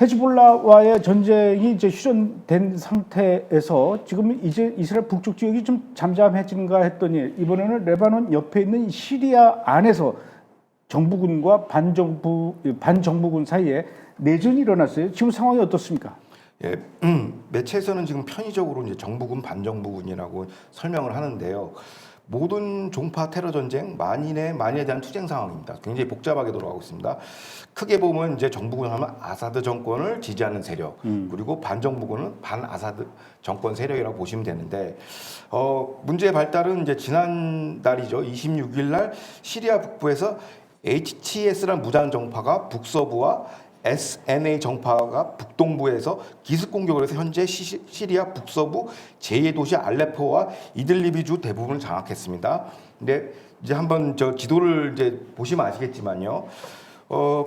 헤즈볼라와의 전쟁이 이제 휴전된 상태에서 지금 이제 이스라엘 북쪽 지역이 좀 잠잠해지는가 했더니 이번에는 레바논 옆에 있는 시리아 안에서 정부군과 반정부군 사이에 내전이 일어났어요. 지금 상황이 어떻습니까? 예, 매체에서는 지금 편의적으로 이제 정부군 반정부군이라고 설명을 하는데요. 모든 종파 테러 전쟁 만인에 대한 투쟁 상황입니다. 굉장히 복잡하게 돌아가고 있습니다. 크게 보면 이제 정부군 하면 아사드 정권을 지지하는 세력, 그리고 반정부군은 반아사드 정권 세력이라고 보시면 되는데, 문제의 발달은 이제 지난달이죠. 26일 날 시리아 북부에서 HTS라는 무장 정파가 북서부와 SNA 정파가 북동부에서 기습 공격을 해서 현재 시리아 북서부 제2의 도시 알레포와 이들리비 주 대부분을 장악했습니다. 근데 이제 한번 저 지도를 이제 보시면 아시겠지만요.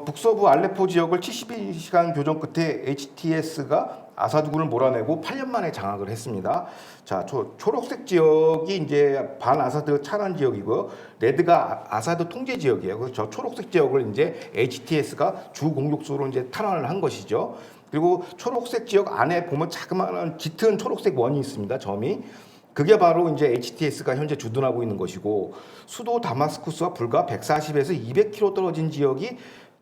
북서부 알레포 지역을 72시간 교전 끝에 HTS가 아사드군을 몰아내고 8년 만에 장악을 했습니다. 자, 초록색 지역이 이제 반아사드 찬환 지역이고요. 레드가 아사드 통제 지역이에요. 그래서 저 초록색 지역을 이제 HTS가 주 공격수로 이제 탄환을 한 것이죠. 그리고 초록색 지역 안에 보면 자그마한 짙은 초록색 원이 있습니다. 점이. 그게 바로 이제 HTS가 현재 주둔하고 있는 것이고, 수도 다마스쿠스와 불과 140에서 200km 떨어진 지역이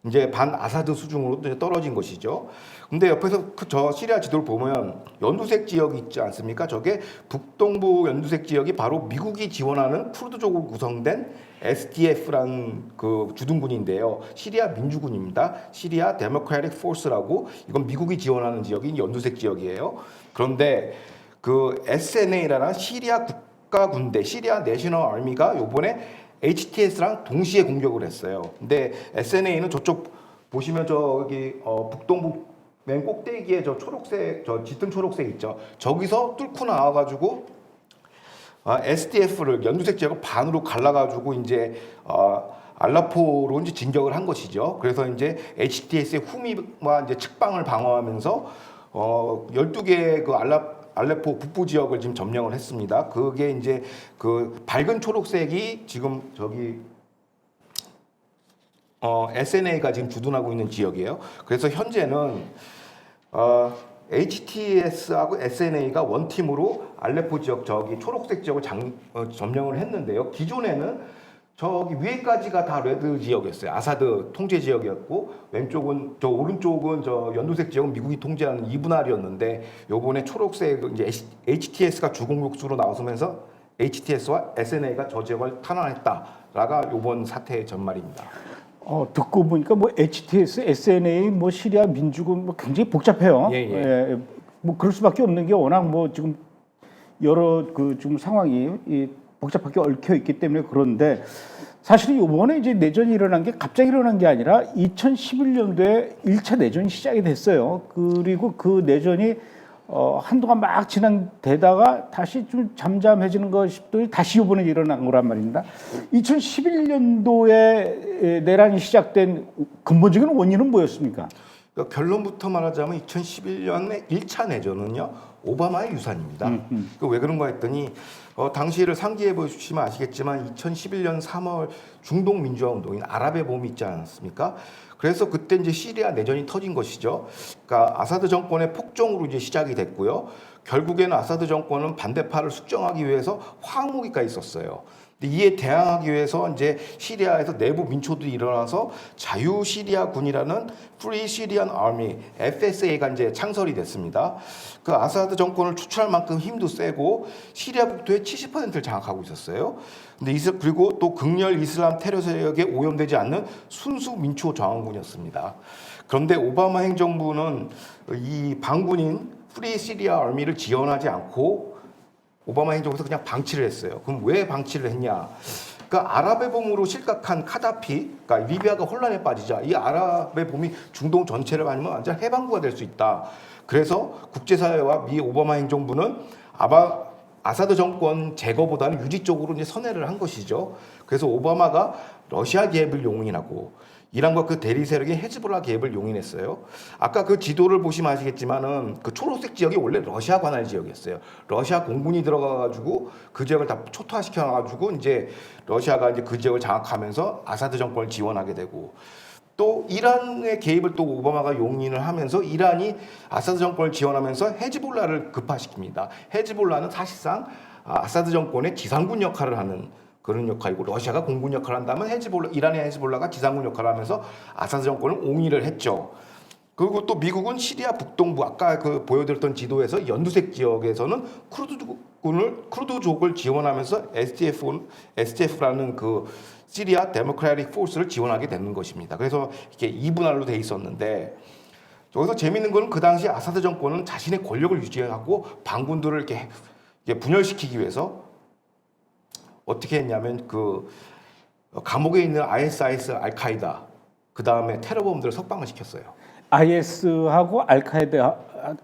이제 반아사드 수준으로 떨어진 것이죠. 근데 옆에서 저 시리아 지도를 보면 연두색 지역이 있지 않습니까? 저게 북동부 연두색 지역이 바로 미국이 지원하는 쿠르드족으로 구성된 SDF라는 그 주둔군인데요. 시리아 민주군입니다. 시리아 데모크라틱 포스라고, 이건 미국이 지원하는 지역인 연두색 지역이에요. 그런데 그 SNA라는 시리아 국가군대, 시리아 내셔널 아미가 요번에 HTS랑 동시에 공격을 했어요. 근데 SNA는 저쪽 보시면 저기 북동부 맨 꼭대기에 저 초록색, 저 짙은 초록색 있죠. 저기서 뚫고 나와가지고 SDF를 연두색 지역을 반으로 갈라가지고 이제 알라포로 이제 진격을 한 것이죠. 그래서 이제 HTS의 후미와 이제 측방을 방어하면서 12개의 그 알레포 북부 지역을 지금 점령을 했습니다. 그게 이제 그 밝은 초록색이 지금 저기 SNA가 지금 주둔하고 있는 지역이에요. 그래서 현재는 HTS하고 SNA가 원팀으로 알레포 지역 저기 초록색 지역을 점령을 했는데요. 기존에는 저기 위에까지가 다 레드 지역이었어요. 아사드 통제 지역이었고, 왼쪽은 저 오른쪽은 저 연두색 지역은 미국이 통제하는 이분할이었는데, 요번에 초록색 이제 HTS가 주공격수로 나서면서 HTS와 SNA가 저 지역을 탄환했다라가 요번 사태의 전말입니다. 듣고 보니까 뭐 HTS, SNA, 뭐 시리아 민주군 뭐 굉장히 복잡해요. 예. 예, 뭐 그럴 수밖에 없는 게 워낙 뭐 지금 여러 그 지금 상황이 복잡하게 얽혀 있기 때문에. 그런데 사실 이번에 이제 내전이 일어난 게 갑자기 일어난 게 아니라 2011년도에 1차 내전이 시작이 됐어요. 그리고 그 내전이 한동안 막 진행되다가 다시 좀 잠잠해지는 거 싶더니 다시 이번에 일어난 거란 말입니다. 2011년도에 내란이 시작된 근본적인 원인은 뭐였습니까? 그러니까 결론부터 말하자면 2011년의 1차 내전은요, 오바마의 유산입니다. 왜 그런가 했더니 당시를 상기해 보시면 아시겠지만 2011년 3월 중동 민주화 운동인 아랍의 봄이 있지 않았습니까? 그래서 그때 이제 시리아 내전이 터진 것이죠. 그러니까 아사드 정권의 폭정으로 이제 시작이 됐고요. 결국에는 아사드 정권은 반대파를 숙정하기 위해서 화학무기까지 썼어요. 이에 대항하기 위해서 이제 시리아에서 내부 민초들이 일어나서 자유 시리아 군이라는 Free Syrian Army (FSA가) 이제 창설이 됐습니다. 그 아사드 정권을 추출할 만큼 힘도 세고 시리아 국토의 70%를 장악하고 있었어요. 근데 그리고 또 극렬 이슬람 테러 세력에 오염되지 않는 순수 민초 저항군이었습니다. 그런데 오바마 행정부는 이 반군인 Free Syria Army를 지원하지 않고 오바마 행정부에서 그냥 방치를 했어요. 그럼 왜 방치를 했냐? 그러니까 아랍의 봄으로 실각한 카다피, 그러니까 리비아가 혼란에 빠지자 이 아랍의 봄이 중동 전체를 아니면 완전 해방구가 될 수 있다. 그래서 국제사회와 미 오바마 행정부는 아사드 정권 제거보다는 유지 쪽으로 이제 선회를 한 것이죠. 그래서 오바마가 러시아 개입을 용인하고 이란과 그 대리 세력인 헤즈볼라 개입을 용인했어요. 아까 그 지도를 보시면 아시겠지만은 그 초록색 지역이 원래 러시아 관할 지역이었어요. 러시아 공군이 들어가가지고 그 지역을 다 초토화시켜가지고 이제 러시아가 이제 그 지역을 장악하면서 아사드 정권을 지원하게 되고, 또 이란의 개입을 또 오바마가 용인을 하면서 이란이 아사드 정권을 지원하면서 헤즈볼라를 급파시킵니다. 헤즈볼라는 사실상 아사드 정권의 지상군 역할을 하는 그런 역할이고 러시아가 공군 역할을 한다면 이란의 헤즈볼라가 지상군 역할을 하면서 아사드 정권을 옹위를 했죠. 그리고 또 미국은 시리아 북동부 아까 그 보여드렸던 지도에서 연두색 지역에서는 쿠르드족을 지원하면서 SDF라는 그 시리아 데모크라틱 포스를 지원하게 되는 것입니다. 그래서 이렇게 이분할로 돼 있었는데 여기서 재밌는 거는 그 당시 아사드 정권은 자신의 권력을 유지하고 반군들을 이렇게 분열시키기 위해서 어떻게 했냐면 그 감옥에 있는 ISIS, 알카이다 그 다음에 테러범들을 석방을 시켰어요. IS하고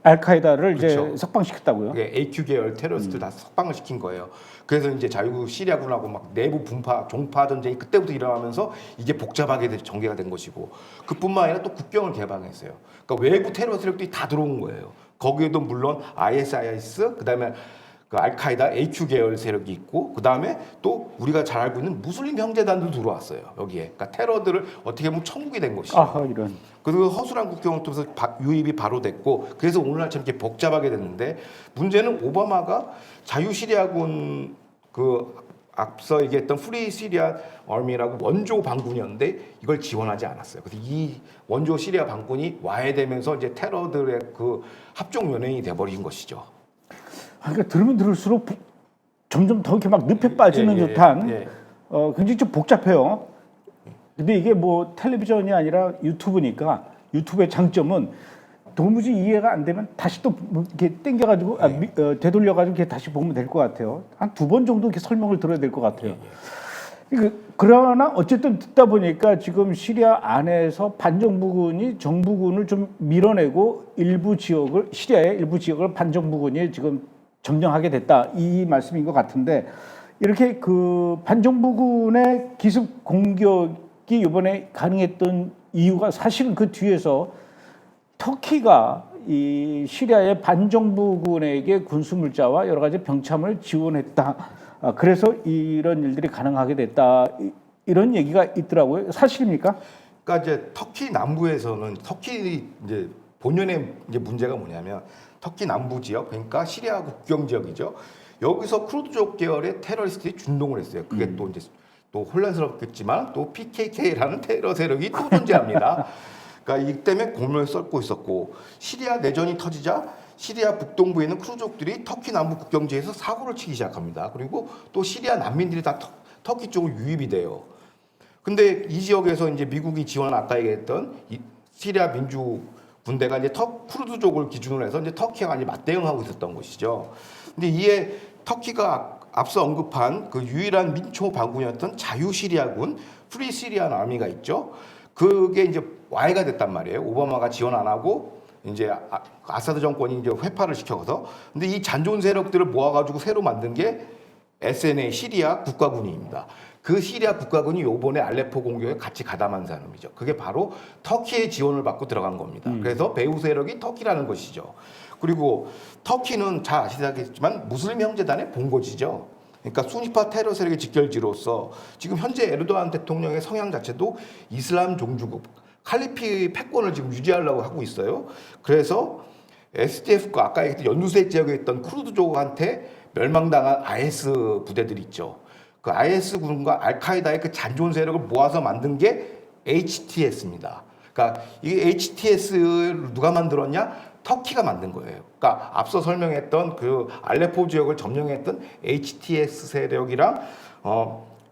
알카에다를 이제 그렇죠. 석방시켰다고요? AQ 계열 테러리스트를 다 석방을 시킨 거예요. 그래서 이제 자유 시리아군하고 막 내부 분파, 종파 전쟁이 그때부터 일어나면서 이게 복잡하게 전개가 된 것이고 그뿐만 아니라 또 국경을 개방했어요. 그러니까 외부 테러 세력들이 다 들어온 거예요. 거기에도 물론 ISIS, 그다음에 그 알카에다 AQ 계열 세력이 있고 그다음에 또 우리가 잘 알고 있는 무슬림 형제단도 들어왔어요. 여기에. 그러니까 테러들을 어떻게 보면 천국이 된 것이죠. 아하, 이런. 그리고 허술한 국경을 통해서 유입이 바로 됐고 그래서 오늘날처럼 이렇게 복잡하게 됐는데 문제는 오바마가 자유시리아군 그 앞서 얘기했던 프리 시리아 어미라고 원조 반군이었는데 이걸 지원하지 않았어요. 그래서 이 원조 시리아 반군이 와해되면서 이제 테러들의 그 합종 연행이 돼버린 것이죠. 그러니까 들으면 들을수록 점점 더 이렇게 막 늪에 빠지는 듯한 굉장히 좀 복잡해요. 근데 이게 뭐 텔레비전이 아니라 유튜브니까 유튜브의 장점은 도무지 이해가 안 되면 다시 또 이렇게 땡겨가지고 되돌려가지고 이렇게 다시 보면 될 것 같아요. 한 2번 정도 이렇게 설명을 들어야 될 것 같아요. 그러나 어쨌든 듣다 보니까 지금 시리아 안에서 반정부군이 정부군을 좀 밀어내고 시리아의 일부 지역을 반정부군이 지금 점령하게 됐다 이 말씀인 것 같은데 이렇게 그 반정부군의 기습 공격이 이번에 가능했던 이유가 사실은 그 뒤에서 터키가 이 시리아의 반정부군에게 군수물자와 여러 가지 병참을 지원했다. 그래서 이런 일들이 가능하게 됐다. 이런 얘기가 있더라고요. 사실입니까? 그러니까 이제 터키 남부에서는 터키 이제 본연의 이제 문제가 뭐냐면 터키 남부 지역 그러니까 시리아 국경 지역이죠. 여기서 쿠르드족 계열의 테러리스트들이 준동을 했어요. 그게 또 이제 또 혼란스럽겠지만 또 PKK라는 테러 세력이 또 존재합니다. 그러니까 이 때문에 공을 썩고 있었고 시리아 내전이 터지자 시리아 북동부에 있는 쿠르드족들이 터키 남부 국경지에서 사고를 치기 시작합니다. 그리고 또 시리아 난민들이 다 터키 쪽으로 유입이 돼요. 근데 이 지역에서 이제 미국이 지원한 아까 얘기했던 시리아 민주 군대가 이제 쿠르드족을 기준으로 해서 이제 터키가 이제 맞대응하고 있었던 것이죠. 근데 이에 터키가 앞서 언급한 그 유일한 민초 반군이었던 자유시리아군 프리 시리안 아미가 있죠. 그게 이제 와해가 됐단 말이에요. 오바마가 지원 안 하고 이제 아사드 정권이 이제 회파를 시켜서 근데 이 잔존 세력들을 모아가지고 새로 만든 게 SNA 시리아 국가군입니다. 그 시리아 국가군이 요번에 알레포 공격에 같이 가담한 사람이죠. 그게 바로 터키의 지원을 받고 들어간 겁니다. 그래서 배후 세력이 터키라는 것이죠. 그리고 터키는 잘 아시다시피 무슬림 형제단의 본거지죠. 그러니까 수니파 테러 세력의 직결지로서 지금 현재 에르도안 대통령의 성향 자체도 이슬람 종주국 칼리피 패권을 지금 유지하려고 하고 있어요. 그래서 SDF가 아까 얘기했던 연두색 지역에 있던 쿠르드족한테 멸망당한 IS 부대들 있죠. 그 IS 군과 알카에다의 그 잔존 세력을 모아서 만든 게 HTS입니다. 그러니까 이 HTS를 누가 만들었냐? 터키가 만든 거예요. 그러니까 앞서 설명했던 그 알레포 지역을 점령했던 HTS 세력이랑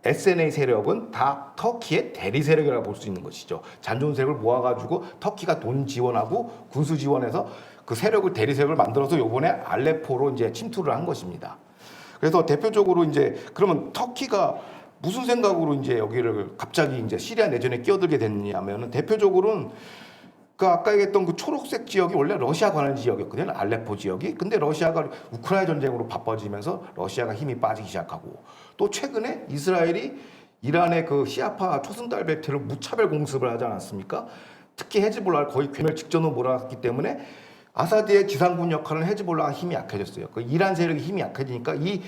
SNA 세력은 다 터키의 대리 세력이라고 볼 수 있는 것이죠. 잔존 세력을 모아가지고 터키가 돈 지원하고 군수 지원해서 그 세력을 대리 세력을 만들어서 요번에 알레포로 이제 침투를 한 것입니다. 그래서 대표적으로 이제 그러면 터키가 무슨 생각으로 이제 여기를 갑자기 이제 시리아 내전에 끼어들게 됐냐면은 대표적으로는 그 아까 얘기했던 그 초록색 지역이 원래 러시아 관할 지역이었거든요. 알레포 지역이. 근데 러시아가 우크라이나 전쟁으로 바빠지면서 러시아가 힘이 빠지기 시작하고 또 최근에 이스라엘이 이란의 그 시아파 초승달 벨트를 무차별 공습을 하지 않았습니까? 특히 헤즈볼라를 거의 괴멸 직전으로 몰아갔기 때문에 아사드의 지상군 역할은 헤즈볼라가 힘이 약해졌어요. 그 이란 세력이 힘이 약해지니까 이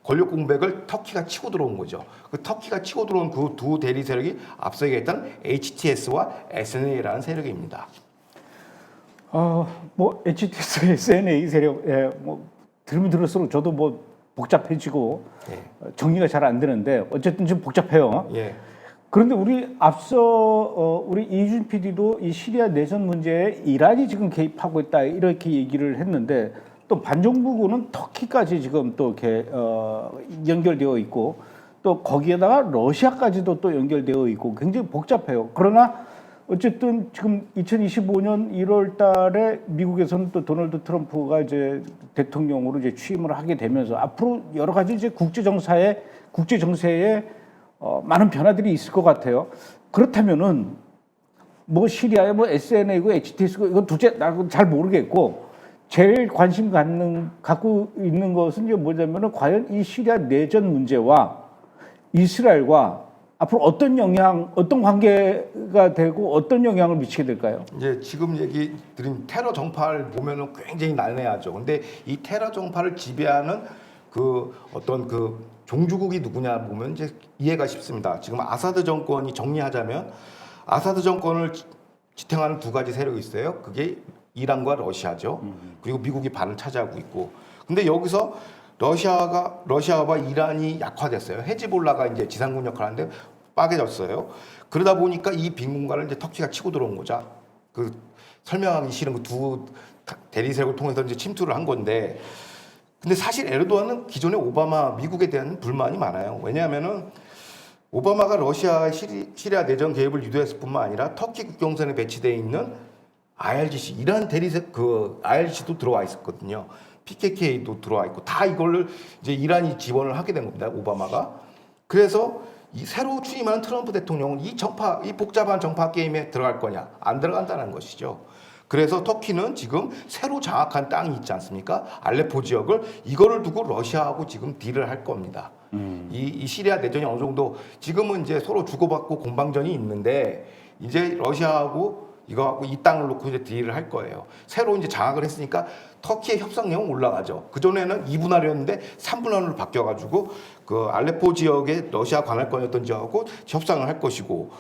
권력 공백을 터키가 치고 들어온 거죠. 그 터키가 치고 들어온 그 두 대리 세력이 앞서 얘기했던 HTS와 SNA라는 세력입니다. 뭐 HTS, SNA 세력, 뭐 들으면 들을수록 저도 뭐 복잡해지고 예. 정리가 잘 안 되는데 어쨌든 좀 복잡해요. 예. 그런데 우리 앞서 우리 이준 PD도 이 시리아 내전 문제에 이란이 지금 개입하고 있다 이렇게 얘기를 했는데 또 반정부군은 터키까지 지금 또 이렇게 연결되어 있고 또 거기에다가 러시아까지도 또 연결되어 있고 굉장히 복잡해요. 그러나 어쨌든 지금 2025년 1월 달에 미국에서는 또 도널드 트럼프가 이제 대통령으로 이제 취임을 하게 되면서 앞으로 여러 가지 이제 국제 정세에 많은 변화들이 있을 것 같아요. 그렇다면은 뭐 시리아에 뭐 SNA고 HTS고 이건 둘째 나 잘 모르겠고 제일 갖고 있는 것은 이제 뭐냐면은 과연 이 시리아 내전 문제와 이스라엘과 앞으로 어떤 관계가 되고 어떤 영향을 미치게 될까요? 이제 지금 얘기 드린 테러 정파를 보면은 굉장히 난해하죠. 근데 이 테러 정파를 지배하는 그 어떤 그 종주국이 누구냐 보면 이제 이해가 쉽습니다. 지금 아사드 정권이 정리하자면 아사드 정권을 지탱하는 두 가지 세력이 있어요. 그게 이란과 러시아죠. 그리고 미국이 반을 차지하고 있고. 근데 여기서 러시아와 이란이 약화됐어요. 헤즈볼라가 이제 지상군 역할을 하는데 빠개졌어요. 그러다 보니까 이 빈 공간을 이제 터키가 치고 들어온 거죠. 그 설명하기 싫은 그 두 대리 세력을 통해서 이제 침투를 한 건데, 근데 사실 에르도안은 기존에 오바마 미국에 대한 불만이 많아요. 왜냐하면은 오바마가 러시아 시리아 내전 개입을 유도했을 뿐만 아니라 터키 국경선에 배치되어 있는 IRGC 이란 그 IRGC도 들어와 있었거든요. PKK도 들어와 있고 다 이걸 이제 이란이 지원을 하게 된 겁니다. 오바마가. 그래서 이 새로 취임한 트럼프 대통령은 이 복잡한 정파 게임에 들어갈 거냐 안 들어간다는 것이죠. 그래서 터키는 지금 새로 장악한 땅이 있지 않습니까? 알레포 지역을 이거를 두고 러시아하고 지금 딜을 할 겁니다. 이 시리아 내전이 어느 정도 지금은 이제 서로 주고받고 공방전이 있는데 이제 러시아하고 이거 갖고 이 땅을 놓고 이제 딜을 할 거예요. 새로 이제 장악을 했으니까 터키의 협상 내용 올라가죠. 그 전에는 2분할이었는데 3분할로 바뀌어가지고 그 알레포 지역의 러시아 관할권이었던 지역하고 협상을 할 것이고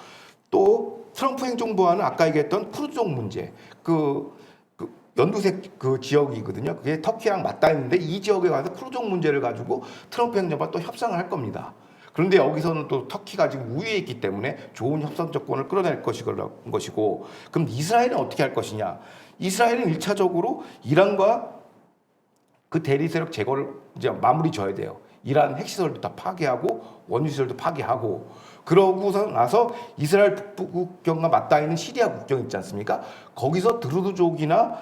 또 트럼프 행정부와는 아까 얘기했던 쿠르드족 문제 그 연두색 그 지역이거든요. 그게 터키랑 맞닿아 있는데 이 지역에 가서 쿠르드족 문제를 가지고 트럼프 행정부와 또 협상을 할 겁니다. 그런데 여기서는 또 터키가 지금 우위에 있기 때문에 좋은 협상 조건을 끌어낼 것이고 그럼 이스라엘은 어떻게 할 것이냐? 이스라엘은 1차적으로 이란과 그 대리 세력 제거를 이제 마무리 져야 돼요. 이란 핵시설도 다 파괴하고 원유시설도 파괴하고 그러고서 나서 이스라엘 북부 국경과 맞닿아 있는 시리아 국경 있지 않습니까? 거기서 드루즈족이나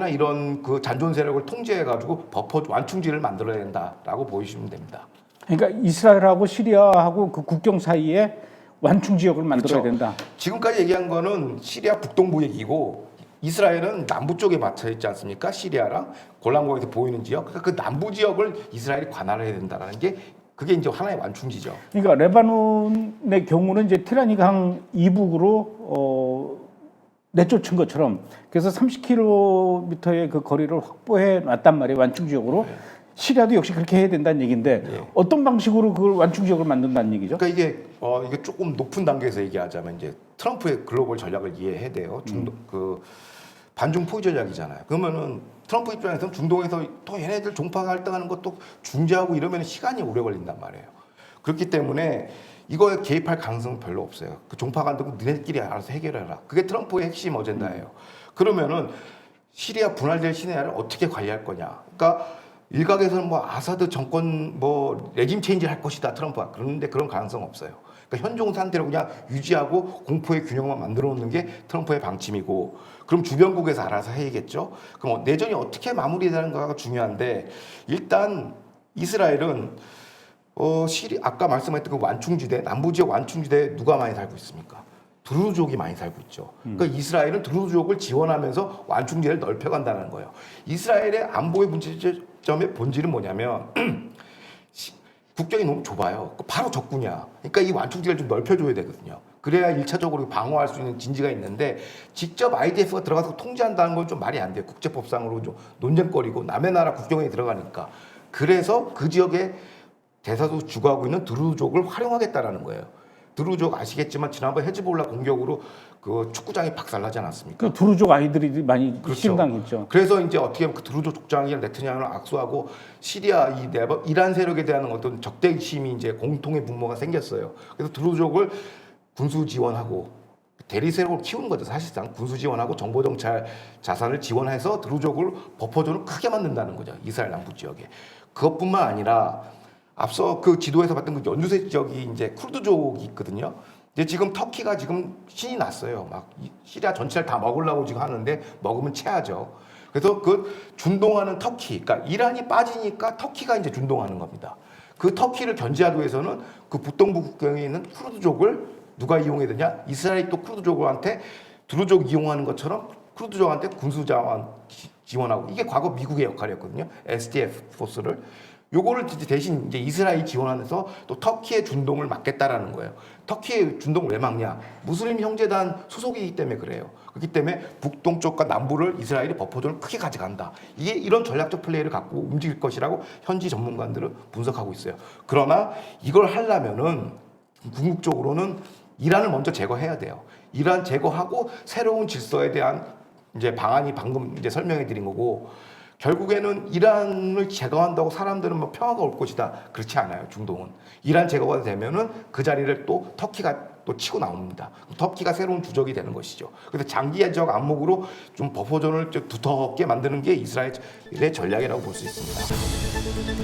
이런 그 잔존 세력을 통제해 가지고 버퍼 완충지를 만들어야 된다라고 보시면 됩니다. 그러니까 이스라엘하고 시리아하고 그 국경 사이에 완충 지역을 만들어야 그렇죠. 된다. 지금까지 얘기한 거는 시리아 북동부 얘기고 이스라엘은 남부 쪽에 맞춰 있지 않습니까? 시리아랑 골란고에서 보이는 지역. 그러니까 그 남부 지역을 이스라엘이 관할해야 된다라는 게 그게 이제 하나의 완충지죠. 그러니까 레바논의 경우는 이제 티라니 강 이북으로 내쫓은 것처럼 그래서 30km의 그 거리를 확보해 놨단 말이에요. 완충 지역으로. 네. 시리아도 역시 그렇게 해야 된다는 얘기인데 어떤 방식으로 그걸 완충 지역을 만든다는 얘기죠? 그러니까 이게 조금 높은 단계에서 얘기하자면 이제 트럼프의 글로벌 전략을 이해해야 돼요. 그 반중 포위 전략이잖아요. 그러면은 트럼프 입장에서는 중동에서 또 얘네들 종파 갈등하는 것도 중재하고 이러면 시간이 오래 걸린단 말이에요. 그렇기 때문에 이거에 개입할 가능성은 별로 없어요. 그 종파 갈등은 너네끼리 알아서 해결해라. 그게 트럼프의 핵심 어젠다예요. 그러면은 시리아 분할될 시리아를 어떻게 관리할 거냐. 그러니까 일각에서는 뭐 아사드 정권 뭐 레짐 체인지 할 것이다 트럼프가 그런데 그런 가능성 없어요. 그러니까 현종 상태로 그냥 유지하고 공포의 균형만 만들어 놓는 게 트럼프의 방침이고 그럼 주변국에서 알아서 해야겠죠. 그럼 내전이 어떻게 마무리되는가가 중요한데 일단 이스라엘은 아까 말씀했던 그 완충지대 남부 지역 완충지대에 누가 많이 살고 있습니까? 드루즈족이 많이 살고 있죠. 그러니까 이스라엘은 드루즈족을 지원하면서 완충지대를 넓혀간다는 거예요. 이스라엘의 안보의 문제점의 본질은 뭐냐면 국경이 너무 좁아요. 바로 적군이야. 그러니까 이 완충지대를 좀 넓혀줘야 되거든요. 그래야 1차적으로 방어할 수 있는 진지가 있는데 직접 IDF가 들어가서 통제한다는 건 좀 말이 안 돼요. 국제법상으로 좀 논쟁거리고 남의 나라 국경에 들어가니까. 그래서 그 지역에 대사도 주거하고 있는 드루족을 활용하겠다라는 거예요. 드루족 아시겠지만 지난번 헤즈볼라 공격으로 그 축구장이 박살나지 않았습니까? 그 두루족 아이들이 많이 그렇죠. 희생당했죠. 그래서 이제 어떻게 보면 그 드루족 족장이랑 네트냐후를 악수하고 시리아 이란 세력에 대한 어떤 적대심이 이제 공통의 분모가 생겼어요. 그래서 드루족을 군수 지원하고 대리 세력을 키우는 거죠. 사실상 군수 지원하고 정보 정찰 자산을 지원해서 드루족을 버퍼존을 크게 만든다는 거죠. 이스라엘 남부 지역에. 그것뿐만 아니라 앞서 그 지도에서 봤던 그 연두색 지역이 이제 쿠르드족이 있거든요. 근데 지금 터키가 지금 신이 났어요. 막 시리아 전체를 다 먹으려고 지금 하는데 먹으면 체하죠. 그래서 그 준동하는 터키, 그러니까 이란이 빠지니까 터키가 이제 준동하는 겁니다. 그 터키를 견제하기 위해서는 그 북동부 국경에 있는 쿠르드족을 누가 이용해야 되냐? 이스라엘이 또 쿠르드족한테 드루족 이용하는 것처럼 쿠르드족한테 군수 자원 지원하고 이게 과거 미국의 역할이었거든요. SDF 포스를. 요거를 대신 이제 이스라엘이 지원하면서 또 터키의 준동을 막겠다라는 거예요. 터키의 준동을 왜 막냐? 무슬림 형제단 소속이기 때문에 그래요. 그렇기 때문에 북동쪽과 남부를 이스라엘이 버퍼존을 크게 가져간다. 이게 이런 전략적 플레이를 갖고 움직일 것이라고 현지 전문가들은 분석하고 있어요. 그러나 이걸 하려면은 궁극적으로는 이란을 먼저 제거해야 돼요. 이란 제거하고 새로운 질서에 대한 이제 방안이 방금 이제 설명해 드린 거고 결국에는 이란을 제거한다고 사람들은 뭐 평화가 올 것이다. 그렇지 않아요. 중동은. 이란 제거가 되면은 그 자리를 또 터키가 또 치고 나옵니다. 터키가 새로운 주적이 되는 것이죠. 그래서 장기적 안목으로 좀 버퍼존을 좀 두텁게 만드는 게 이스라엘의 전략이라고 볼 수 있습니다.